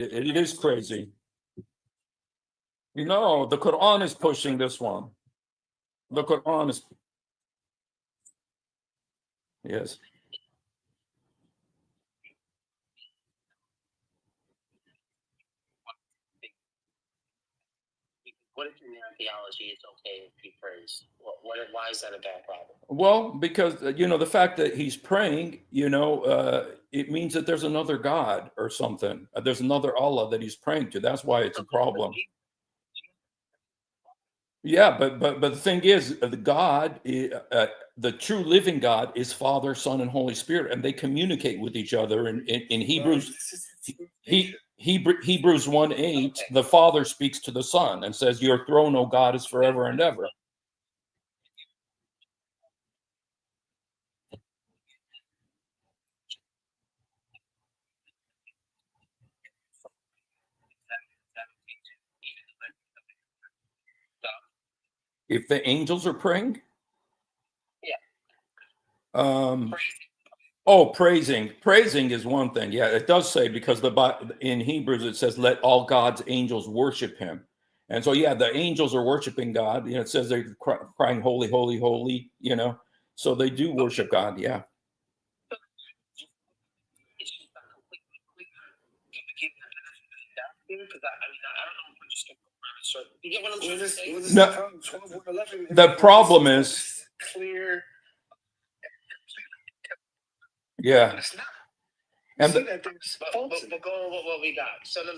It is crazy. You know, the Quran is pushing this one. The Quran is, yes. What if in their theology it's okay if he prays? Why is that a bad problem? Well, because the fact that he's praying, it means that there's another God or something. There's another Allah that he's praying to. That's why it's a problem. Yeah, but the thing is, the true living God is Father, Son, and Holy Spirit, and they communicate with each other. In Hebrews, Hebrews 1:8, the Father speaks to the Son and says, "Your throne, O God, is forever and ever." If the angels are praying, Yeah. um, oh, praising is one thing. Yeah, it does say, because in Hebrews it says, "Let all God's angels worship Him," and so yeah, the angels are worshiping God. It says they're crying, "Holy, holy, holy." So they do worship God. Yeah. It's just not completely clear. Can we get that here? Because I mean, I don't know if we're just going to go around in circles. You get what I'm trying to say? No, the problem is, Clear. yeah. It's not. And See that there's faults. But go on what we got. So no.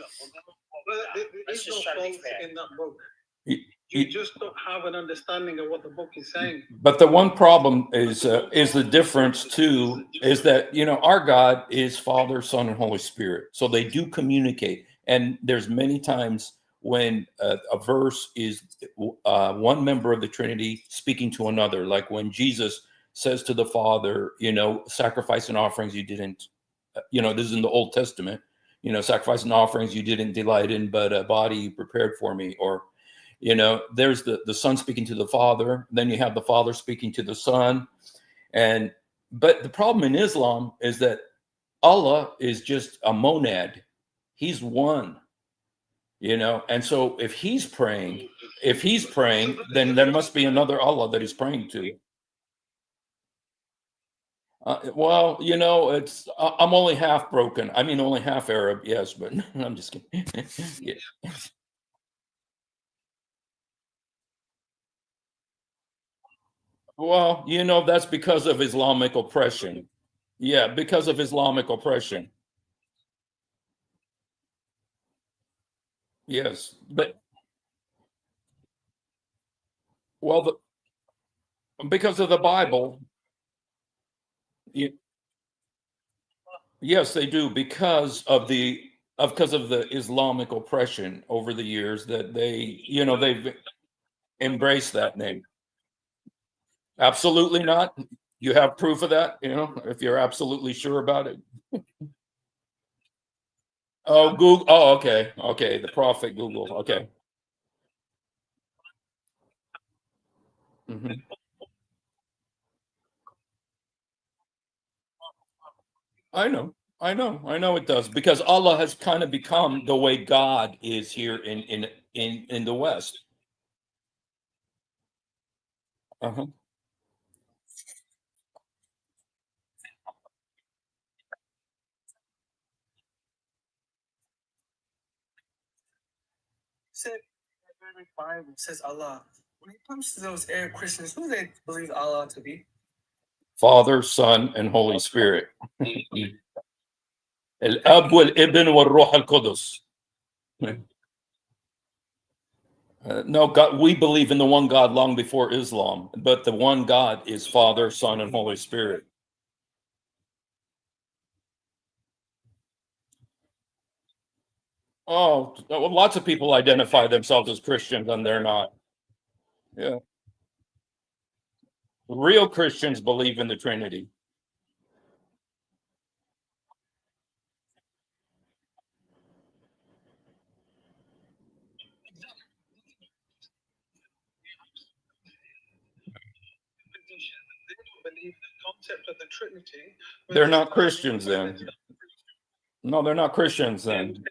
Let's just try to be fair. In that book. you, You just don't have an understanding of what the book is saying. But the one problem is the difference too, is that our God is Father, Son, and Holy Spirit, so they do communicate. And there's many times when a verse is one member of the Trinity speaking to another, like when Jesus says to the Father, sacrifice and offerings you didn't, this is in the Old Testament, sacrifice and offerings you didn't delight in, but a body you prepared for me. Or there's the Son speaking to the Father, then you have the Father speaking to the Son. But the problem in Islam is that Allah is just a monad. He's one. And so if he's praying, then there must be another Allah that he's praying to. Well, I'm only half broken. I mean, only half Arab, yes, but I'm just kidding. Yeah. Well, that's because of Islamic oppression. Yeah, because of Islamic oppression. Yes, but well, because of the Bible. Yes, they do, because of the Islamic oppression over the years, that they've embraced that name. Absolutely not. You have proof of that, if you're absolutely sure about it. Oh, Google. Oh, okay. Okay. The prophet Google. Okay. Mhm. I know. I know it does, because Allah has kind of become the way God is here in the West. Uh-huh. Said every Bible says Allah. When it comes to those Arab Christians, who do they believe Allah to be? Father, Son, and Holy Spirit. الأب والابن والروح القدس. No, God, we believe in the one God long before Islam, but the one God is Father, Son, and Holy Spirit. Oh, well, lots of people identify themselves as Christians and they're not. Yeah. Real Christians believe in the Trinity. They don't believe the concept of the Trinity. They're not Christians then. No, they're not Christians then.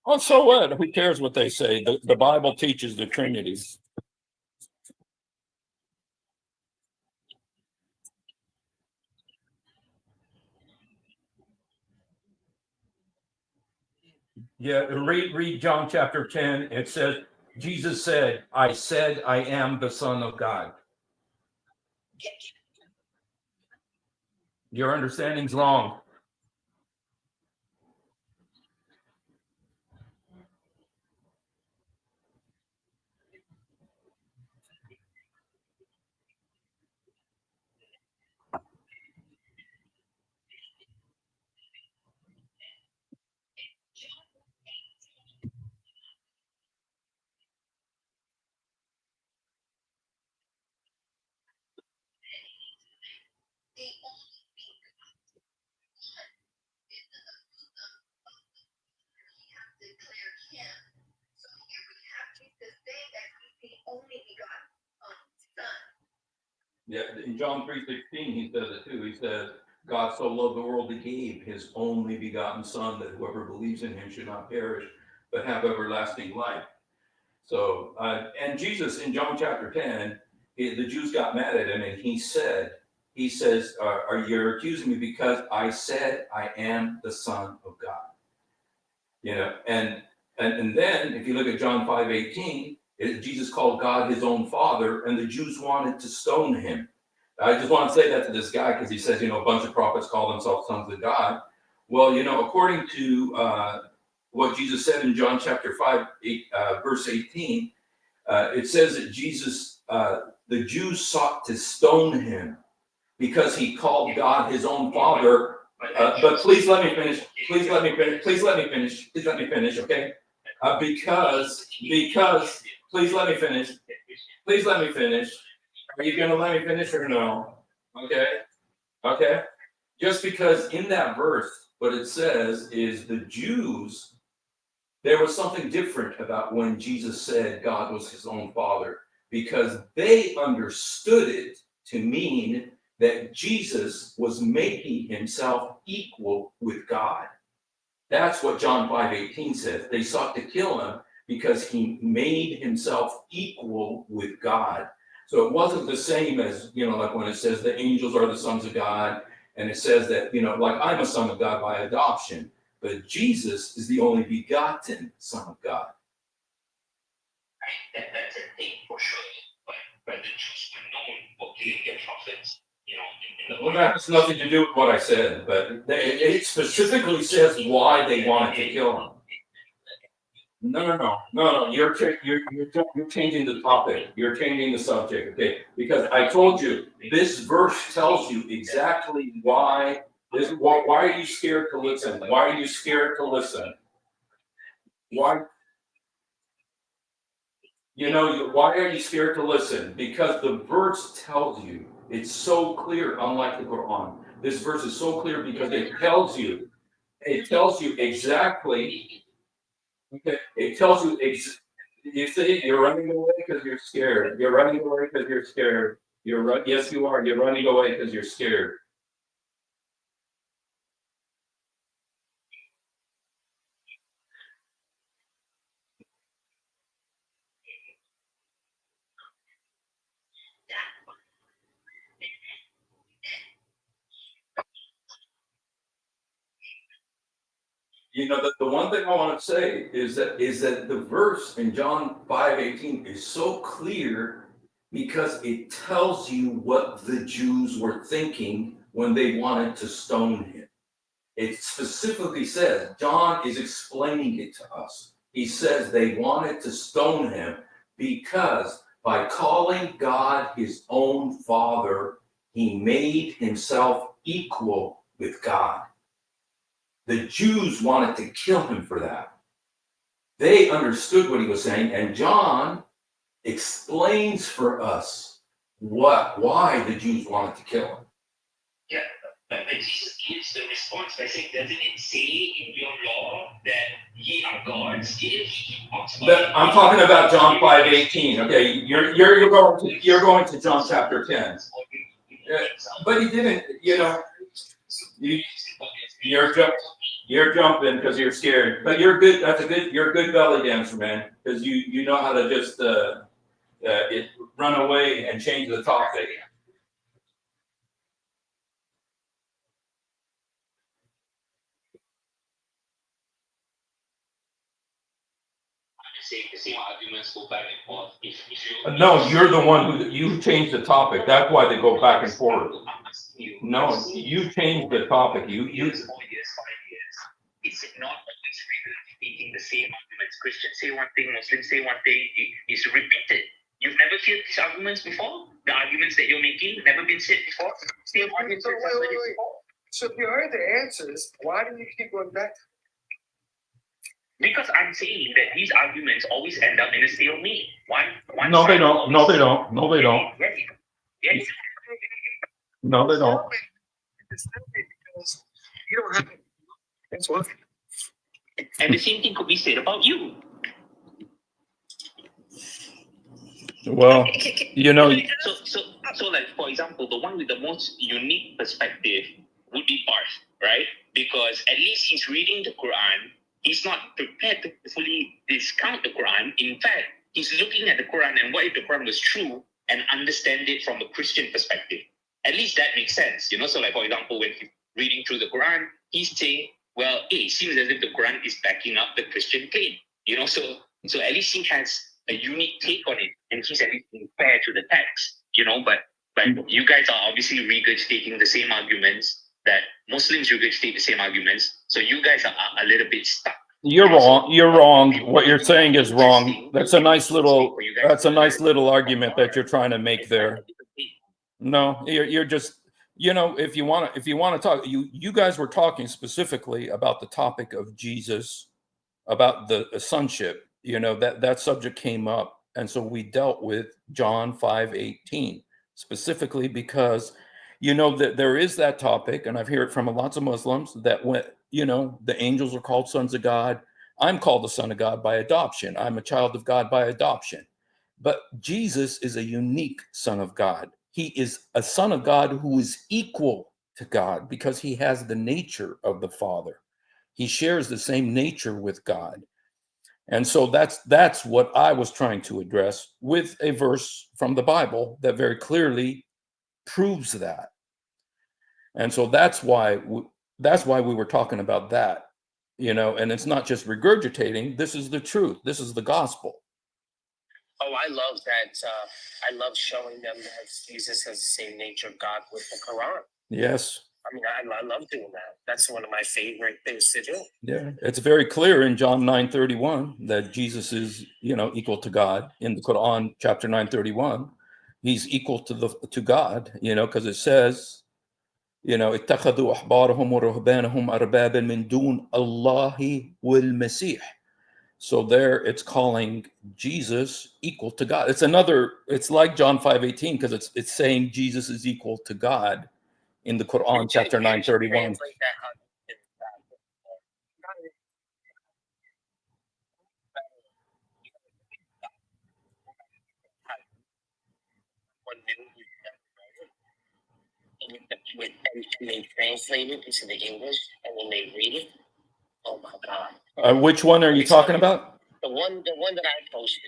Oh, so what? Who cares what they say? The Bible teaches the Trinity. Yeah, read John chapter 10. It says, Jesus said, I said I am the Son of God. Your understanding's wrong. Yeah, in John 3:16, he says it too. He says, God so loved the world that he gave his only begotten Son, that whoever believes in him should not perish, but have everlasting life. So, and Jesus in John chapter 10, the Jews got mad at him, and he says, are you accusing me because I said I am the Son of God? You know, and then if you look at John 5:18, Jesus called God his own Father, and the Jews wanted to stone him. I just want to say that to this guy because he says, a bunch of prophets call themselves sons of God. Well, according to what Jesus said in John chapter 5, verse 18, it says that the Jews sought to stone him because he called God his own Father. But please let me finish. Please let me finish. Please let me finish. Please let me finish. Okay. Because please let me finish. Please let me finish. Are you going to let me finish or no? Okay. Okay. Just because in that verse, what it says is the Jews, there was something different about when Jesus said God was his own Father, because they understood it to mean that Jesus was making himself equal with God. That's what John 5:18 says. They sought to kill him because he made himself equal with God. So it wasn't the same as, like when it says the angels are the sons of God, and it says that, like I'm a son of God by adoption, but Jesus is the only begotten Son of God. That's a thing for sure. But the Jews were known for killing their prophets, in the Well, that has nothing to do with what I said, but it specifically says why they wanted to kill him. No. You're changing the topic. You're changing the subject, okay? Because I told you this verse tells you exactly why. Why are you scared to listen? Why are you scared to listen? Why? Why are you scared to listen? Because the verse tells you. It's so clear, unlike the Quran. This verse is so clear because it tells you exactly. Okay, it tells you. You see, you're running away because you're scared. You're running away because you're scared. Yes, you are. You're running away because you're scared. The one thing I want to say is that the verse in John 5:18 is so clear because it tells you what the Jews were thinking when they wanted to stone him. It specifically says, John is explaining it to us. He says they wanted to stone him because by calling God his own Father, he made himself equal with God. The Jews wanted to kill him for that. They understood what he was saying, and John explains for us why the Jews wanted to kill him. Yeah, but Jesus gives the response by saying, doesn't it say in your law that ye are gods? I'm talking about John 5:18. Okay, you're going to John chapter 10. But he didn't. You're just. You're jumping because you're scared, but you're good. You're a good belly dancer, man, because you know how to just run away and change the topic. The same arguments go back and forth. If you No, you're the one you changed the topic. That's why they go back and forth. No, you changed the topic. You 4 years, 5 years. It's not always repeating the same arguments. Christians say one thing, Muslims say one thing. It's repeated. You've never heard these arguments before? The arguments that you're making never been said before? Same arguments So, before. so if you heard the answers, why do you keep going back? Because I'm saying that these arguments always end up in a stalemate. One No, they side don't. No, always- they don't. No, they don't. Yes. No, they don't. Because you don't have it. That's what. And the same thing could be said about you. Well, you know, So like, for example, the one with the most unique perspective would be Parth, right? Because at least he's reading the Quran. He's not prepared to fully discount the Quran. In fact, he's looking at the Quran and what if the Quran was true and understand it from a Christian perspective. At least that makes sense, you know? So like, for example, when he's reading through the Quran, he's saying, well, it seems as if the Quran is backing up the Christian claim, you know? So at least he has a unique take on it and he's at least fair to the text, you know? But you guys are obviously regurgitating the same arguments that Muslims regurgitate the same arguments. So you guys are a little bit stuck. you're wrong. You're wrong. What you're saying is wrong. That's a nice little argument that you're trying to make there. No, you're just, you know, if you want to talk, you guys were talking specifically about the topic of Jesus, about the sonship, you know, that subject came up. And so we dealt with John 5:18 specifically because, you know, that there is that topic, and I've heard it from lots of Muslims that when, you know, the angels are called sons of God. I'm called the son of God by adoption. I'm a child of God by adoption. But Jesus is a unique son of God. He is a son of God who is equal to God because he has the nature of the Father. He shares the same nature with God. And so that's what I was trying to address with a verse from the Bible that very clearly proves that. And so that's why we were talking about that, you know, and it's not just regurgitating. This is the truth. This is the gospel. Oh, I love that. I love showing them that Jesus has the same nature of God with the Quran. Yes. I mean, I love doing that. That's one of my favorite things to do. Yeah, it's very clear in John 9:31 that Jesus is, you know, equal to God. In the Quran, chapter 9:31, he's equal to God, you know, because it says, you know, اتخذوا أحبارهم ورهبانهم أربابا من دون الله والمسيح. So there it's calling Jesus equal to God. It's like John 5:18 because it's saying Jesus is equal to God in the Quran, chapter 9:31. And they translate it into the English, and when they read it, oh my God! Which one are you talking about? The one that I posted.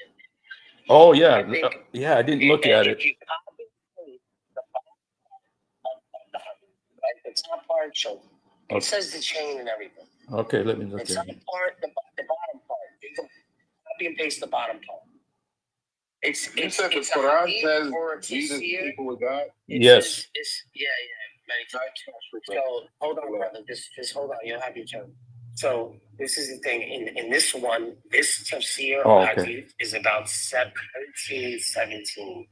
Oh yeah, I didn't look at it. If you copy the top part, so it says the chain and everything. Okay, let me look It's at not it. the bottom part. You can copy and paste the bottom part. It's the Quran says Jesus is equal with God. Yes. Yeah. So hold on, brother. Just hold on. You'll have your turn. So this is the thing. In this one, this tafsir hadith is about 1717,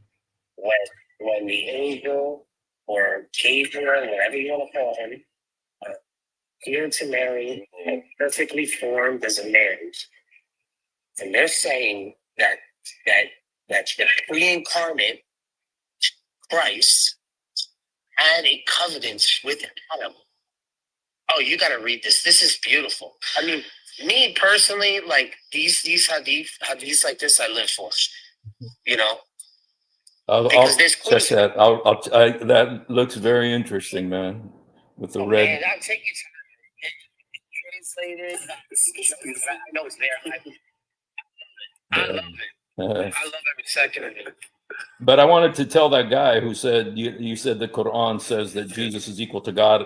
when the angel or Gabriel, whatever you want to call him, appeared to Mary, perfectly formed as a man, and they're saying that the pre-incarnate Christ had a covenant with Adam. Oh, you got to read this. This is beautiful. I mean, me personally, like these hadiths like this, I live for. You know, I'll check that. That looks very interesting, man. With the red. Man, I'll take you to translated. I know it's there. I love it. I love every second of it. But I wanted to tell that guy who said you said the Quran says that Jesus is equal to God.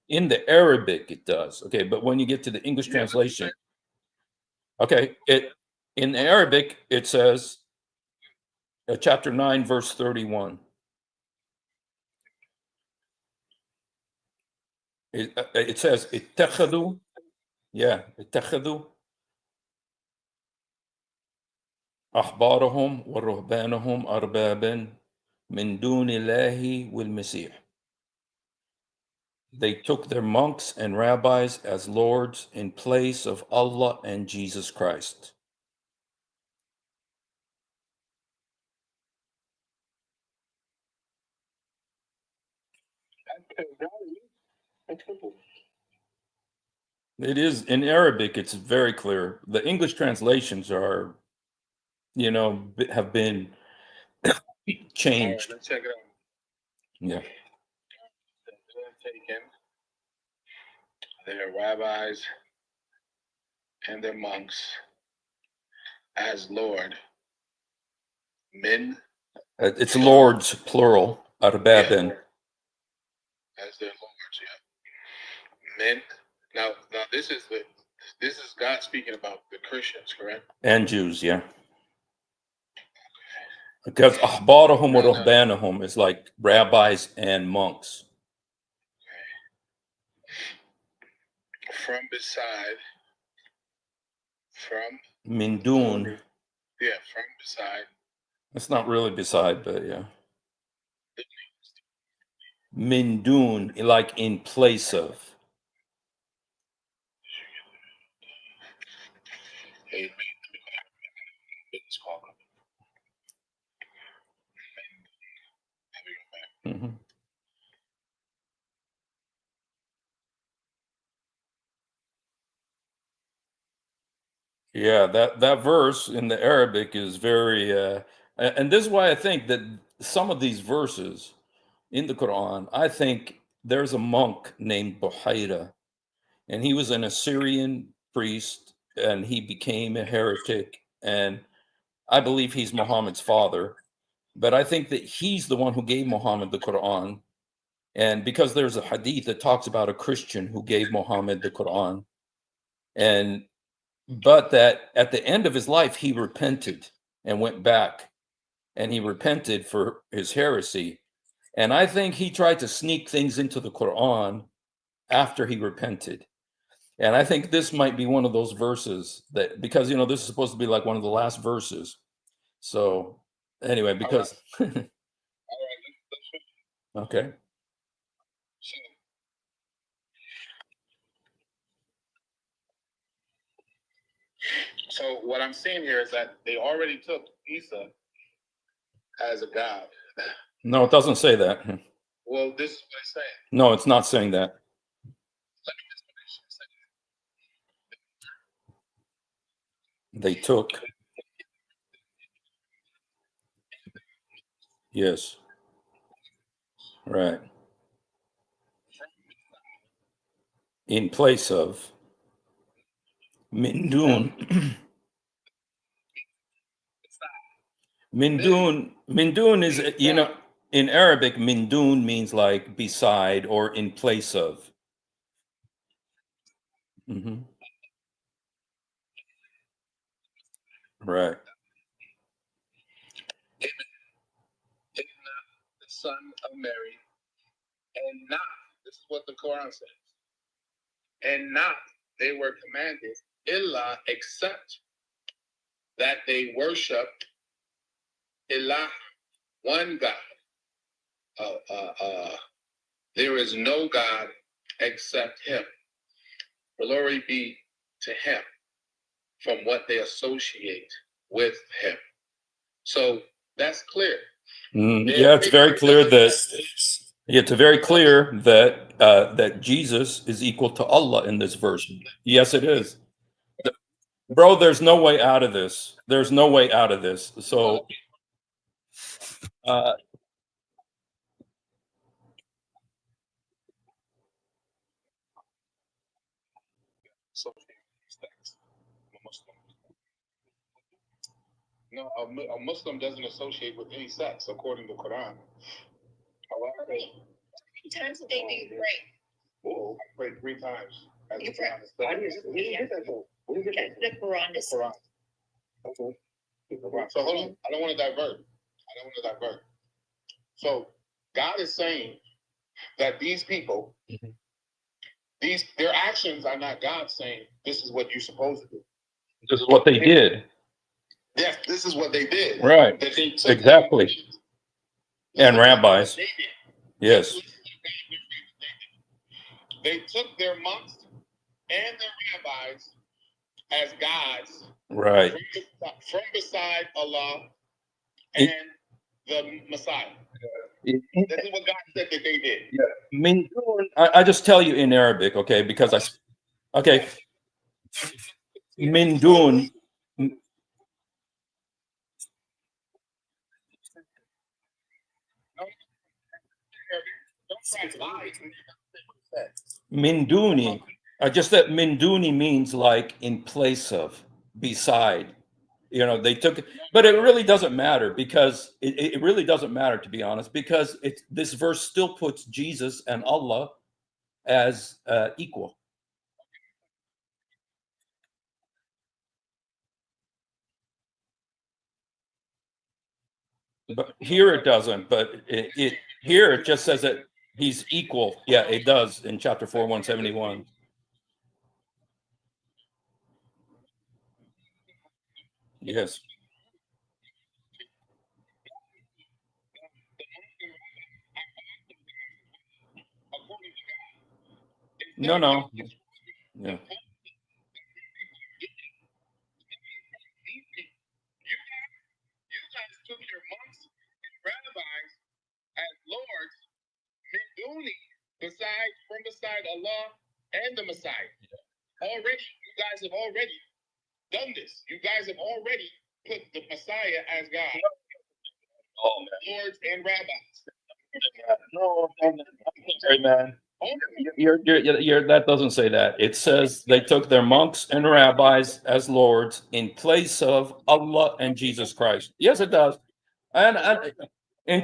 In the Arabic, it does. Okay, but when you get to the English translation, okay, in Arabic it says chapter 9, verse 31. It says اتخذوا اتخذوا أحبارهم ورهبانهم أربابا من دون الله والمسيح. They took their monks and rabbis as lords in place of Allah and Jesus Christ. It is in Arabic, it's very clear. The English translations are, have been changed. Let's check it out. Yeah. They're taken their rabbis and their monks as Lord. Men. It's lords, plural, arbabin. As their lords, yeah. Men. Now this is God speaking about the Christians, correct? And Jews, yeah. Because ahbarahum wa ruhbanahum is like rabbis and monks. From beside. Min dun. Yeah, from beside. It's not really beside, but yeah. Min dun, like in place of. Hey, Mm-hmm. Yeah, that verse in the Arabic is very, and this is why I think that some of these verses in the Quran, I think there's a monk named Buhaira, and he was an Assyrian priest, and he became a heretic, and I believe he's Muhammad's father, but I think that he's the one who gave Muhammad the Quran, and because there's a hadith that talks about a Christian who gave Muhammad the Quran, but that at the end of his life, he repented and went back, and he repented for his heresy. And I think he tried to sneak things into the Quran after he repented. And I think this might be one of those verses that, because, this is supposed to be like one of the last verses. So anyway, because, all right, okay. So what I'm seeing here is that they already took Isa as a god. No, it doesn't say that. Well, this is what it's saying. No, it's not saying that. They took. Yes. Right. In place of Mindun. Mindun is, in Arabic, Mindun means like beside or in place of. Mm-hmm. Right. The son of Mary, and not, this is what the Quran says, and not they were commanded, illa, except that they worship Ilah, one God. There is no God except him. Glory be to him from what they associate with him. So that's clear. Yeah, it's very clear that Jesus is equal to Allah in this verse. Yes, it is. Bro, there's no way out of this. There's no way out of this. So No, a Muslim doesn't associate with any sex according to Quran. How many times a day do you pray? Oh, I prayed 3 times. As You the pray. Quran says. Why do you get that from? Where do you get The Quran The is. Quran. that? Okay. So hold on. I don't want to divert. So God is saying that these people, their actions are not God saying this is what you're supposed to do. This is what they did. Yes, this is what they did. Right. That they took Exactly. And rabbis. They did. Yes. They took their monks and their rabbis as gods Right. from beside Allah and the Messiah. This is what God said that they did. Min dun, I just tell you in Arabic, okay? Because okay. Min dun. Min duni. Just that min duni means like in place of, beside. You know, they took it, but it really doesn't matter because it really doesn't matter, to be honest, because this verse still puts Jesus and Allah as equal. But here it doesn't. But here it just says that he's equal. Yeah, it does in chapter 4, 171. Yes. No. Yeah. You guys took your monks and rabbis as lords, min duni, from beside Allah and the Messiah. Already, you guys have already done this. You guys have already put the Messiah as God, lords and rabbis. No, I'm sorry, man. You're that doesn't say that. It says they took their monks and rabbis as lords in place of Allah and Jesus Christ. Yes, it does. And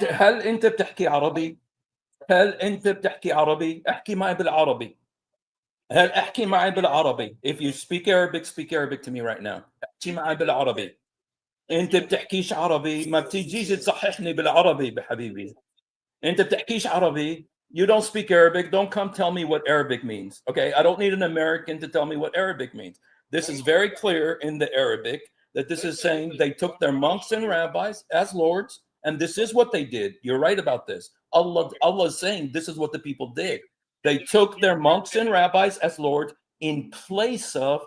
هل انت بتحكي عربي؟ هل انت بتحكي عربي؟ احكي معي بالعربي. هل احكي معي بالعربي. If you speak Arabic to me right now. احكي معي بالعربي. انت بتحكيش عربي، ما بتجيش تصححني بالعربي بحبيبي. انت بتحكيش عربي. You don't speak Arabic. Don't come tell me what Arabic means. Okay, I don't need an American to tell me what Arabic means. This is very clear in the Arabic that this is saying they took their monks and rabbis as lords, and this is what they did. You're right about this. Allah is saying this is what the people did. They took their monks and rabbis as lords in place of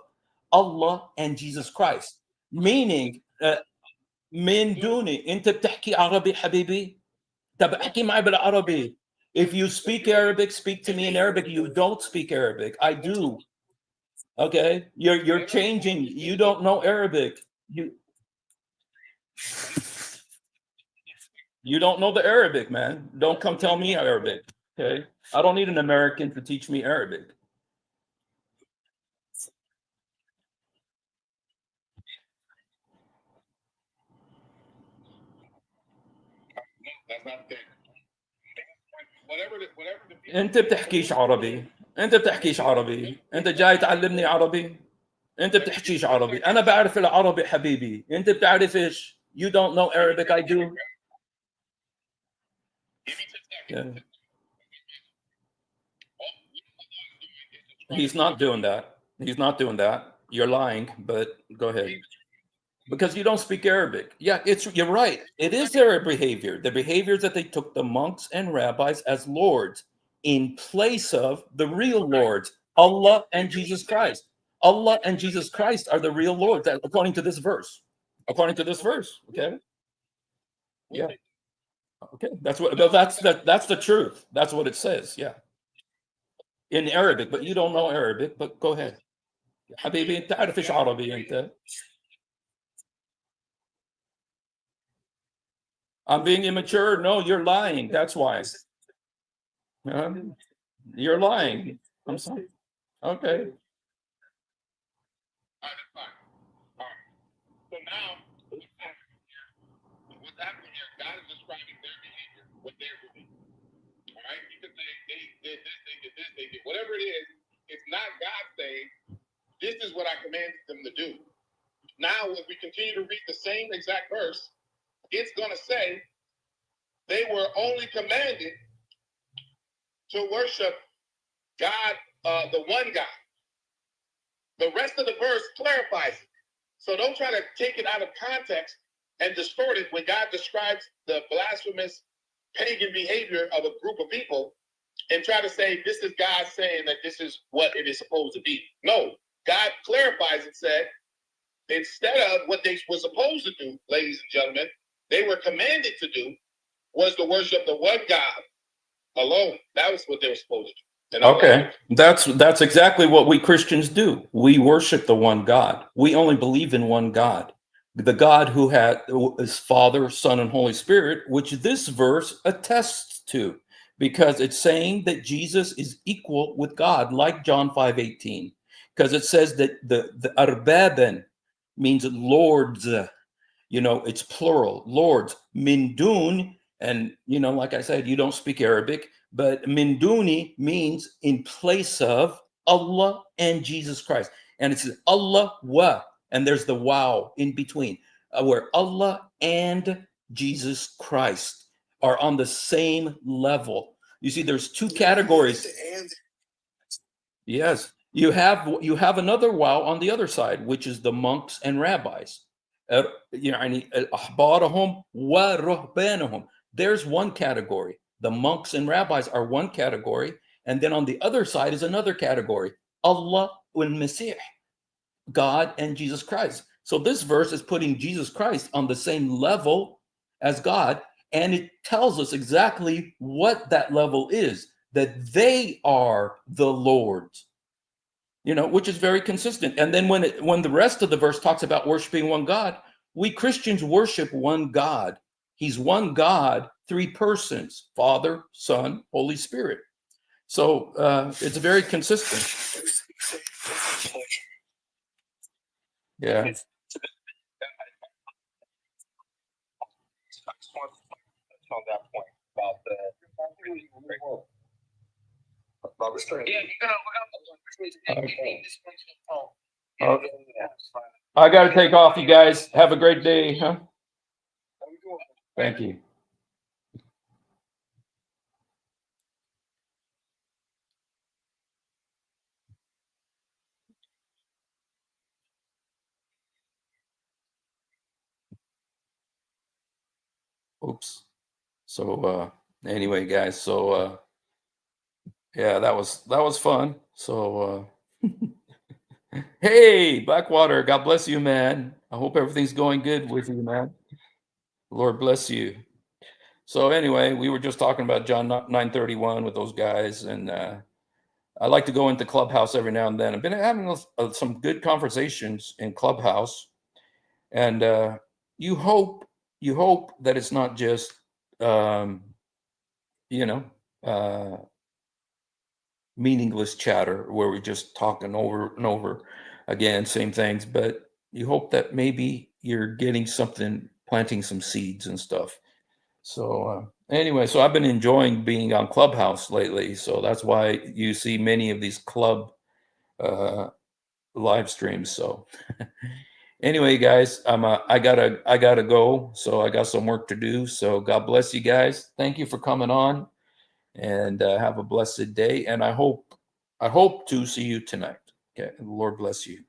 Allah and Jesus Christ. Meaning, من دوني انت بتحكي عربي حبيبي. طب احكي معي بالعربي. If you speak Arabic, speak to me in Arabic. You don't speak Arabic. I do. Okay, you're changing. You don't know Arabic. You don't know the Arabic, man. Don't come tell me Arabic. Okay, I don't need an American to teach me Arabic. That's not the thing. Whatever the people انت بتحكيش عربي. انت بتحكيش عربي. انت جاي تعلمني عربي. انت بتحكيش عربي. انا بعرف العربي حبيبي. انت بتعرفش. You don't know Arabic. I do. Yeah. He's not doing that. He's not doing that. You're lying, but go ahead. Because you don't speak Arabic. Yeah, you're right. It is their behavior. The behaviors that they took the monks and rabbis as lords in place of the real lords, Allah and Jesus Christ. Allah and Jesus Christ are the real lords, according to this verse. According to this verse, okay? Yeah. Okay, that's the truth. That's what it says. Yeah. In Arabic, but you don't know Arabic, but go ahead. حبيبي انت عارف ايش عربي انت. I'm being immature. No, you're lying. That's why. You're lying. I'm sorry. Okay. All right, that's fine. All right. So now them to do. Now, if we continue to read the same exact verse, it's going to say they were only commanded to worship God, the one God. The rest of the verse clarifies it. So don't try to take it out of context and distort it when God describes the blasphemous pagan behavior of a group of people and try to say this is God saying that this is what it is supposed to be. No, God clarifies and said, instead of what they were supposed to do, ladies and gentlemen, they were commanded to do was to worship the one God alone. That was what they were supposed to do. Okay, that's exactly what we Christians do. We worship the one God. We only believe in one God, the God who is Father, Son, and Holy Spirit, which this verse attests to, because it's saying that Jesus is equal with God, like John 5:18, because it says that the arbaben means lords. It's plural, lords. Mindun, and like I said, you don't speak Arabic, but minduni means in place of Allah and Jesus Christ. And it's Allah wa, and there's the wow in between, where Allah and Jesus Christ are on the same level. You see, there's two categories. Yes, you have another wow on the other side, which is the monks and rabbis. أحبارهم ورهبانهم. There's one category. The monks and rabbis are one category, and then on the other side is another category. Allah wal Masih, God and Jesus Christ. So this verse is putting Jesus Christ on the same level as God, and it tells us exactly what that level is, that they are the Lord's. Which is very consistent. And then when the rest of the verse talks about worshiping one God, we Christians worship one God. He's one God, three persons, Father, Son, Holy Spirit. So it's very consistent. Yeah. I just want to touch on that point about the restraint. Yeah, I got to take off, you guys. Have a great day, huh? Thank you. Oops. So anyway, guys, so yeah, that was fun. So hey, Blackwater, God bless you, man. I hope everything's going good with you, man. Lord bless you. So anyway, we were just talking about John 9:31 with those guys, and I like to go into Clubhouse every now and then. I've been having some good conversations in Clubhouse, and you hope that it's not just meaningless chatter where we're just talking over and over again, same things, but you hope that maybe you're getting something, planting some seeds and stuff. So anyway, so I've been enjoying being on Clubhouse lately. So that's why you see many of these club live streams. So anyway, guys, I gotta go. So I got some work to do. So God bless you guys. Thank you for coming on, and have a blessed day. And I hope to see you tonight. Okay, and the Lord bless you.